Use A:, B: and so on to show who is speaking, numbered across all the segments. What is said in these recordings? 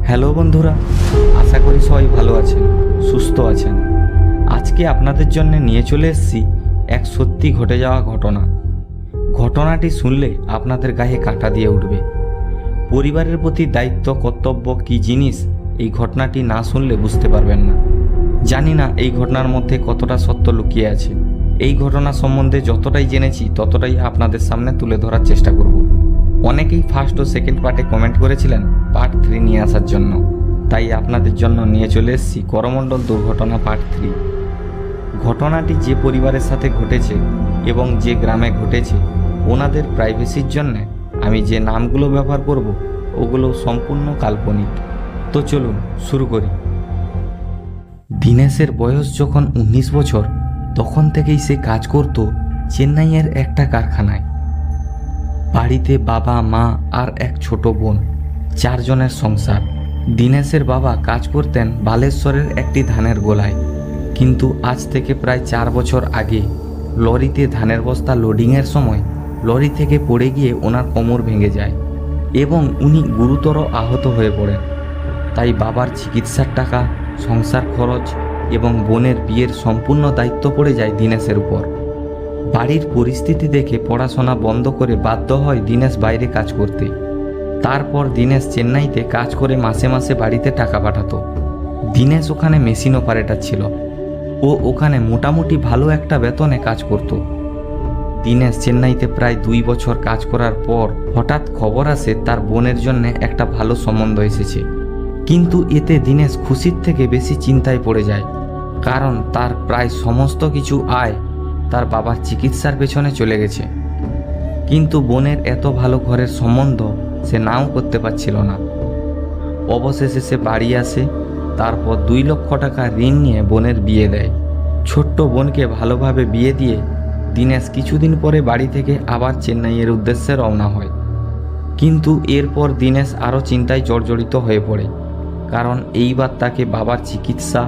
A: Hello বন্ধুরা, আশা করি সবাই ভালো আছেন, সুস্থ আছেন। আজকে আপনাদের জন্য নিয়ে চলে এসেছি এক সত্যি ঘটে যাওয়া ঘটনা। ঘটনাটি শুনলে আপনাদের গায়ে কাঁটা দিয়ে উঠবে। পরিবারের প্রতি দায়িত্ব কর্তব্য কী জিনিস এই ঘটনাটি না শুনলে বুঝতে পারবেন না। জানি না এই ঘটনার মধ্যে কতটা সত্য লুকিয়ে আছে। এই ঘটনা সম্বন্ধে যতটাই জেনেছি ততটাই আপনাদের সামনে তুলে ধরার চেষ্টা করব। অনেকেই ফার্স্ট ও সেকেন্ড পার্টে কমেন্ট করেছিলেন পার্ট 3 নিয়ে আসার জন্য, তাই আপনাদের জন্য নিয়ে চলে এসেছি করমণ্ডল দুর্ঘটনা পার্ট 3। ঘটনাটি যে পরিবারের সাথে ঘটেছে এবং যে গ্রামে ঘটেছে ওনাদের প্রাইভেসির জন্য আমি যে নামগুলো ব্যবহার করব ওগুলো সম্পূর্ণ কাল্পনিক। তো চলুন শুরু করি। দীনেশের বয়স যখন 19 বছর তখন থেকেই সে কাজ করত চেন্নাইয়ের একটা কারখানায়। বাড়িতে বাবা, মা আর এক ছোট বোন, 4 জনের সংসার। দীনেশের বাবা কাজ করতেন বালেশ্বরের একটি ধানের গোলায়, কিন্তু আজ থেকে প্রায় 4 বছর আগে লরিতে ধানের বস্তা লোডিংয়ের সময় লরি থেকে পড়ে গিয়ে ওনার কোমর ভেঙে যায় এবং উনি গুরুতর আহত হয়ে পড়েন। তাই বাবার চিকিৎসার টাকা, সংসার খরচ এবং বোনের বিয়ের সম্পূর্ণ দায়িত্ব পড়ে যায় দীনেশের উপর। বাড়ির পরিস্থিতি দেখে পড়াশোনা বন্ধ করে বাধ্য হয় দীনেশ বাইরে কাজ করতে। তারপর দীনেশ চেন্নাইতে কাজ করে মাসে মাসে বাড়িতে টাকা পাঠাতো। দীনেশ ওখানে মেশিন অপারেটর ছিল ও ওখানে মোটামুটি ভালো একটা বেতনে কাজ করত। দীনেশ চেন্নাইতে প্রায় 2 বছর কাজ করার পর হঠাৎ খবর আসে তার বোনের জন্য একটা ভালো সম্বন্ধ এসেছে। কিন্তু এতে দীনেশ খুশির থেকে বেশি চিন্তায় পড়ে যায়, কারণ তার প্রায় সমস্ত কিছু আয় তার বাবার চিকিৎসার পেছনে চলে গেছে। কিন্তু বোনের এত ভালো ঘরের সম্বন্ধ সে নাও করতে পারছিল না। অবশেষে সে বাড়ি আসে, তারপর 2 লক্ষ টাকা ঋণ নিয়ে বোনের বিয়ে দেয়। ছোট্ট বোনকে ভালোভাবে বিয়ে দিয়ে দীনেশ কিছুদিন পরে বাড়ি থেকে আবার চেন্নাইয়ের উদ্দেশ্যে রওনা হয়। কিন্তু এরপর দীনেশ আরও চিন্তায় জর্জরিত হয়ে পড়ে, কারণ এইবার তাকে বাবার চিকিৎসা,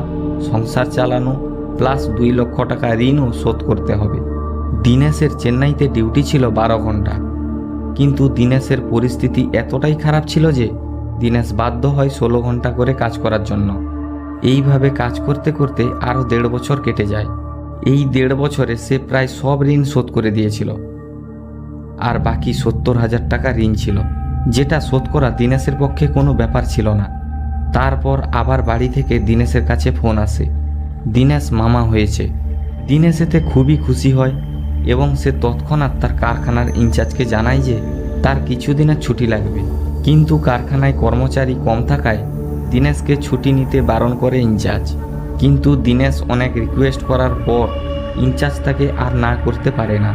A: সংসার চালানো প্লাস 2 লক্ষ টাকা ঋণও শোধ করতে হবে। দীনেশের চেন্নাইতে ডিউটি ছিল 12 ঘন্টা, কিন্তু দীনেশের পরিস্থিতি এতটাই খারাপ ছিল যে দীনেশ বাধ্য হয় 16 ঘন্টা করে কাজ করার জন্য। এইভাবে কাজ করতে করতে আরও 1.5 বছর কেটে যায়। এই 1.5 বছরে সে প্রায় সব ঋণ শোধ করে দিয়েছিল, আর বাকি 70,000 টাকা ঋণ ছিল, যেটা শোধ করা দীনেশের পক্ষে কোনো ব্যাপার ছিল না। তারপর আবার বাড়ি থেকে দীনেশের কাছে ফোন আসে, দীনেশ মামা হয়েছে। দীনেশ এতে খুবই খুশি হয় এবং সে তৎক্ষণাৎ তার কারখানার ইনচার্জকে জানায় যে তার কিছুদিনের ছুটি লাগবে। কিন্তু কারখানায় কর্মচারী কম থাকায় দীনেশকে ছুটি নিতে বারণ করে ইনচার্জ। কিন্তু দীনেশ অনেক রিকোয়েস্ট করার পর ইনচার্জ তাকে আর না করতে পারে না,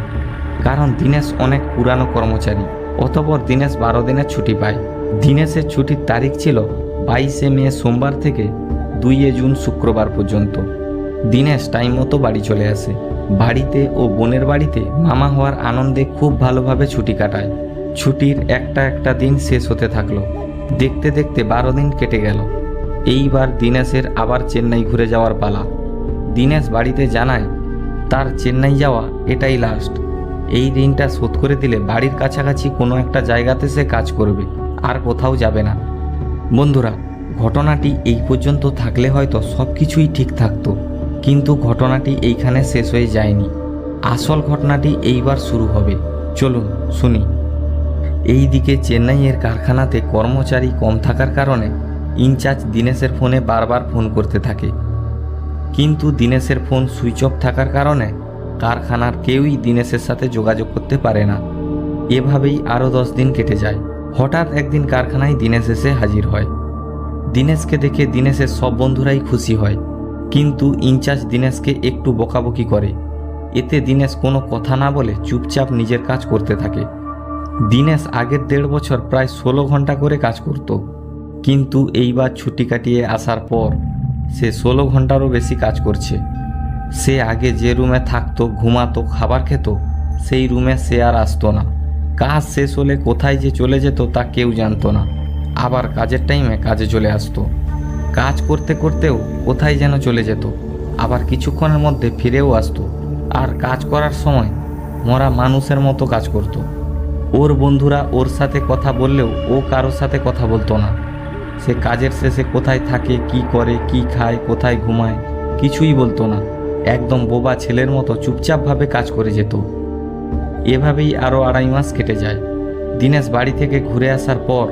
A: কারণ দীনেশ অনেক পুরানো কর্মচারী। অতঃপর দীনেশ 12 দিনের ছুটি পায়। দীনেশের ছুটির তারিখ ছিল 22শে মে সোমবার থেকে 2 জুন শুক্রবার পর্যন্ত। দীনেশ টাইম মতো বাড়ি চলে আসে। বাড়িতে ও বোনের বাড়িতে মামা হওয়ার আনন্দে খুব ভালোভাবে ছুটি কাটায়। ছুটির একটা দিন শেষ হতে থাকলো। দেখতে দেখতে 12 দিন কেটে গেল। এইবার দীনেশের আবার চেন্নাই ঘুরে যাওয়ার পালা। দীনেশ বাড়িতে জানায় তার চেন্নাই যাওয়া এটাই লাস্ট। এই ঋণটা শোধ করে দিলে বাড়ির কাছাকাছি কোনো একটা জায়গাতে সে কাজ করবে, আর কোথাও যাবে না। বন্ধুরা, ঘটনাটি এই পর্যন্ত থাকলে হয়তো সব কিছুই ঠিক থাকতো, কিন্তু ঘটনাটি এইখানে শেষ হয়ে যায়নি। আসল ঘটনাটি এইবার শুরু হবে। চলুন শুনি। এই দিকে চেন্নাইয়ের কারখানাতে কর্মচারী কম থাকার কারণে ইনচার্জ দীনেশের ফোনে বারবার ফোন করতে থাকে, কিন্তু দীনেশের ফোন সুইচ অফ থাকার কারণে কারখানার কেউই দীনেশের সাথে যোগাযোগ করতে পারে না। এভাবেই আরও 10 দিন কেটে যায়। হঠাৎ একদিন কারখানায় দীনেশ এসে হাজির হয়। দীনেশকে দেখে দীনেশের সব বন্ধুরাই খুশি হয়, কিন্তু ইনচার্জ দীনেশকে একটু বকাবকি করে। এতে দীনেশ কোনো কথা না বলে চুপচাপ নিজের কাজ করতে থাকে। দীনেশ আগের 1.5 বছর প্রায় 16 ঘন্টা করে কাজ করত, কিন্তু এইবার ছুটি কাটিয়ে আসার পর সে 16 ঘন্টারও বেশি কাজ করছে। সে আগে যে রুমে থাকতো, ঘুমাতো, খাবার খেত, সেই রুমে সে আর আসতো না। কাজ শেষ হলে কোথায় যে চলে যেত তা কেউ জানতো না। আবার কাজের টাইমে কাজে চলে আসতো। কাজ করতে করতেও কোথায় যেন চলে যেত, আবার কিছুক্ষণের মধ্যে ফিরেও আসতো। আর কাজ করার সময় মরা মানুষের মতো কাজ করত। ওর বন্ধুরা ওর সাথে কথা বললেও ও কারোর সাথে কথা বলতো না। সে কাজের শেষে কোথায় থাকে, কি করে, কি খায়, কোথায় ঘুমায় কিছুই বলতো না। একদম বোবা ছেলের মতো চুপচাপভাবে কাজ করে যেত। এভাবেই আরও 2.5 মাস কেটে যায়। দীনেশ বাড়ি থেকে ঘুরে আসার পর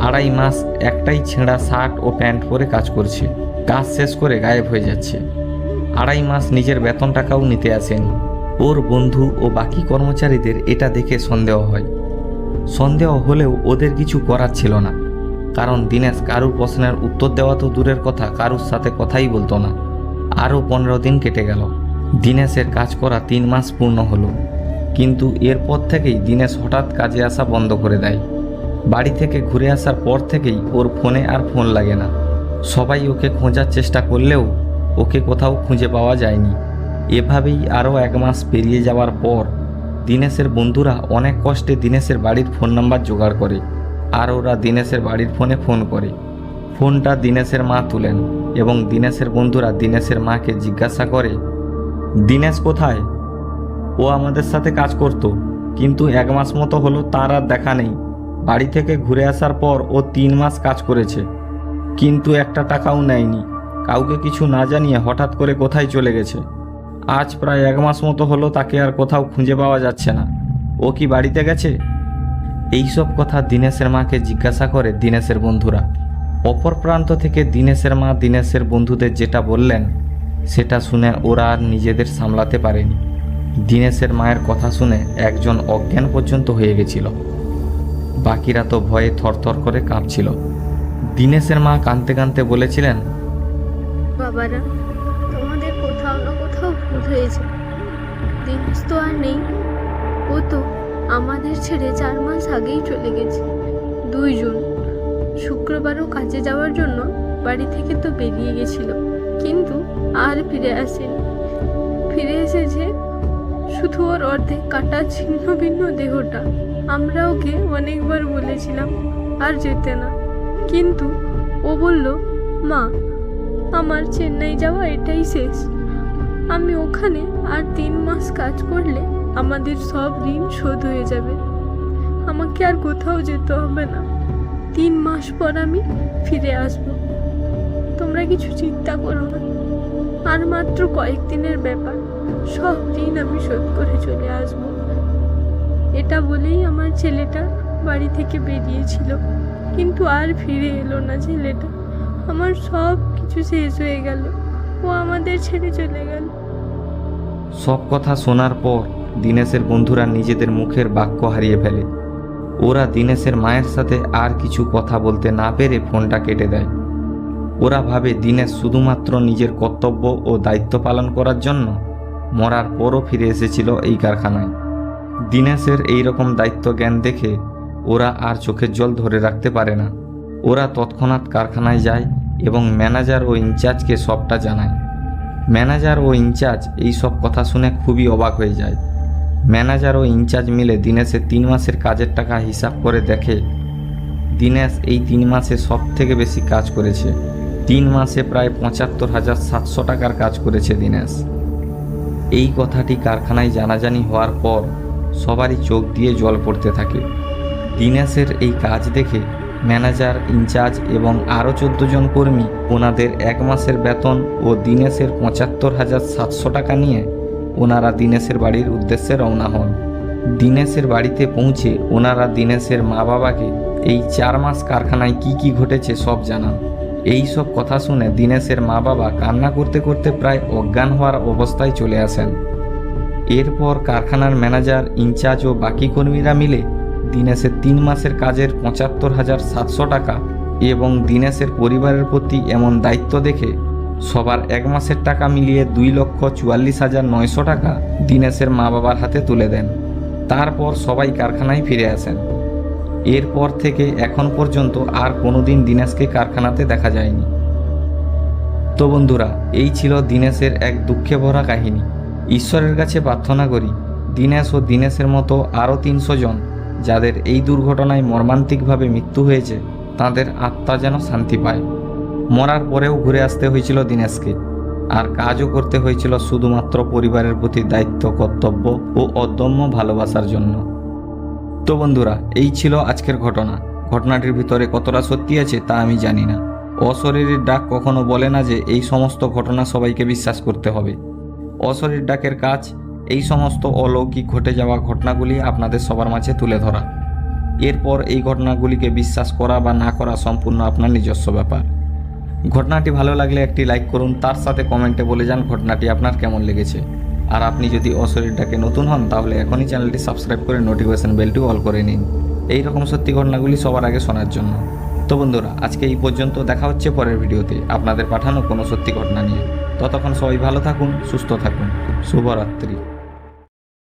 A: 2.5 মাস একটাই ছেঁড়া শার্ট ও প্যান্ট পরে কাজ করছে। কাজ শেষ করে গায়েব হয়ে যাচ্ছে। 2.5 মাস নিজের বেতন টাকাও নিতে আসেনি। ওর বন্ধু ও বাকি কর্মচারীদের এটা দেখে সন্দেহ হয়। সন্দেহ হলেও ওদের কিছু করার ছিল না, কারণ দীনেশ কারুর প্রশ্নের উত্তর দেওয়া তো দূরের কথা, কারুর সাথে কথাই বলতো না। আরও 15 দিন কেটে গেল। দীনেশের কাজ করা 3 মাস পূর্ণ হলো, কিন্তু এরপর থেকেই দীনেশ হঠাৎ কাজে আসা বন্ধ করে দেয়। বাড়ি থেকে ঘুরে আসার পর থেকেই ওর ফোনে আর ফোন লাগে না। সবাই ওকে খোঁজার চেষ্টা করলেও ওকে কোথাও খুঁজে পাওয়া যায়নি। এভাবেই আরও 1 মাস পেরিয়ে যাওয়ার পর দীনেশের বন্ধুরা অনেক কষ্টে দীনেশের বাড়ির ফোন নাম্বার জোগাড় করে, আর ওরা দীনেশের বাড়ির ফোনে ফোন করে। ফোনটা দীনেশের মা তুলেন এবং দীনেশের বন্ধুরা দীনেশের মাকে জিজ্ঞাসা করে, দীনেশ কোথায়? ও আমাদের সাথে কাজ করত, কিন্তু 1 মাস মতো হলো তার আর দেখা নেই। বাড়ি থেকে ঘুরে আসার পর ও 3 মাস কাজ করেছে, কিন্তু একটা টাকাও নেয়নি। কাউকে কিছু না জানিয়ে হঠাৎ করে কোথায় চলে গেছে। আজ প্রায় 1 মাস মতো হলো তাকে আর কোথাও খুঁজে পাওয়া যাচ্ছে না। ও কি বাড়িতে গেছে? এইসব কথা দীনেশের মাকে জিজ্ঞাসা করে দীনেশের বন্ধুরা। অপর প্রান্ত থেকে দীনেশের মা দীনেশের বন্ধুদের যেটা বললেন সেটা শুনে ওরা আর নিজেদের সামলাতে পারেনি। দীনেশের মায়ের কথা শুনে একজন অজ্ঞান পর্যন্ত হয়ে গেছিল। বাকিরা তো ভয়ে থরথর করে কাঁপছিল। দীনেশের মা কাঁদতে কাঁদতে বলেছিলেন,
B: বাবারা, তোমাদের কোথাও না কোথাও ভুল হয়েছে। দীনেশ তো আর নেই। ও তো আমাদের ছেড়ে 4 মাস আগেই চলে গেছে। 2 জুন শুক্রবারও কাজে যাওয়ার জন্য বাড়ি থেকে তো বেরিয়ে গেছিল, কিন্তু আর ফিরে আসেনি। ফিরে এসেছে শুধু ওর অর্ধেক কাটা ছিন্ন ভিন্ন দেহটা। আমরা ওকে অনেকবার বলেছিলাম আর যেতে না, কিন্তু ও বলল, মা, আমার চেন্নাই যাওয়া এটাই শেষ। আমি ওখানে আর 3 মাস কাজ করলে আমাদের সব ঋণ শোধ হয়ে যাবে। আমাকে আর কোথাও যেতে হবে না। 3 মাস পর আমি ফিরে আসব। তোমরা কিছু চিন্তা করো না, আর মাত্র কয়েকদিনের ব্যাপার। সব ঋণ আমি শোধ করে চলে আসব। এটা বলেই আমার ছেলেটা বাড়ি থেকে বেরিয়েছিল, কিন্তু আর ফিরে এলো না ছেলেটা। আমার সব কিছু শেষ হয়ে গেল। ও আমাদের ছেড়ে চলে গেল।
A: সব কথা শোনার পর দীনেশের বন্ধুরা নিজেদের মুখের বাক্য হারিয়ে ফেলে। ওরা দীনেশের মায়ের সাথে আর কিছু কথা বলতে না পেরে ফোনটা কেটে দেয়। ওরা ভাবে দীনেশ শুধুমাত্র নিজের কর্তব্য ও দায়িত্ব পালন করার জন্য মরার পরও ফিরে এসেছিল এই কারখানায়। দীনেশের এইরকম দায়িত্ব জ্ঞান দেখে ওরা আর চোখের জল ধরে রাখতে পারে না। ওরা তৎক্ষণাৎ কারখানায় যায় এবং ম্যানেজার ও ইনচার্জকে সবটা জানায়। ম্যানেজার ও ইনচার্জ এই সব কথা শুনে খুবই অবাক হয়ে যায়। ম্যানেজার ও ইনচার্জ মিলে দীনেশের 3 মাসের কাজের টাকা হিসাব করে দেখে দীনেশ এই 3 মাসে সব থেকে বেশি কাজ করেছে। 3 মাসে প্রায় ৭৫,৭০০ টাকার কাজ করেছে দীনেশ। এই কথাটি কারখানায় জানাজানি হওয়ার পর সবারই চোখ দিয়ে জল পড়তে থাকে। দীনেশের এই কাজ দেখে ম্যানেজার, ইনচার্জ এবং আরও 14 জন কর্মী ওনাদের 1 মাসের বেতন ও দীনেশের ৭৫,৭০০ টাকা নিয়ে ওনারা দীনেশের বাড়ির উদ্দেশ্যে রওনা হন। দীনেশের বাড়িতে পৌঁছে ওনারা দীনেশের মা বাবাকে এই 4 মাস কারখানায় কি ঘটেছে সব জানান। এই সব কথা শুনে দীনেশের মা বাবা কান্না করতে করতে প্রায় অজ্ঞান হওয়ার অবস্থায় চলে আসেন। এরপর কারখানার ম্যানেজার, ইনচার্জ ও বাকি কর্মীরা মিলে দীনেশের 3 মাসের কাজের ৭৫,৭০০ টাকা এবং দীনেশের পরিবারের প্রতি এমন দায়িত্ব দেখে সবার 1 মাসের টাকা মিলিয়ে 2,44,900 টাকা দীনেশের মা বাবার হাতে তুলে দেন। তারপর সবাই কারখানায় ফিরে আসেন। এরপর থেকে এখন পর্যন্ত আর কোনোদিন দীনেশকে কারখানাতে দেখা যায়নি। তো বন্ধুরা, এই ছিল দীনেশের এক দুঃখে ভরা কাহিনী। ঈশ্বরের কাছে প্রার্থনা করি দীনেশ ও দীনেশের মতো আরও 300 জন যাদের এই দুর্ঘটনায় মর্মান্তিকভাবে মৃত্যু হয়েছে তাদের আত্মা যেন শান্তি পায়। মরার পরেও ঘুরে আসতে হয়েছিল দীনেশকে, আর কাজও করতে হয়েছিল শুধুমাত্র পরিবারের প্রতি দায়িত্ব, কর্তব্য ও অদম্য ভালোবাসার জন্য। তো বন্ধুরা, এই ছিল আজকের ঘটনা। ঘটনাটির ভিতরে কতটা সত্যি আছে তা আমি জানি না। অশরীরীর ডাক কখনো বলে না যে এই সমস্ত ঘটনা সবাইকে বিশ্বাস করতে হবে। অশরীর ডাকের কাজ এই সমস্ত অলৌকিক ঘটে যাওয়া ঘটনাগুলি আপনাদের সবার মাঝে তুলে ধরা। এরপর এই ঘটনাগুলিকে বিশ্বাস করা বা না করা সম্পূর্ণ আপনার নিজস্ব ব্যাপার। ঘটনাটি ভালো লাগলে একটি লাইক করুন, তার সাথে কমেন্টে বলে যান ঘটনাটি আপনার কেমন লেগেছে। আর আপনি যদি অশরীর ডাকে নতুন হন তাহলে এখনই চ্যানেলটি সাবস্ক্রাইব করে নোটিফিকেশন বেলটি অল করে নিন এই রকম সত্যি ঘটনাগুলি সবার আগে শোনার জন্য। তো বন্ধুরা, আজকে এই পর্যন্ত। দেখা হচ্ছে পরের ভিডিওতে আপনাদের পাঠানো কোনো সত্যি ঘটনা নিয়ে। ততক্ষণ সবাই ভালো থাকুন, সুস্থ থাকুন। শুভরাত্রি।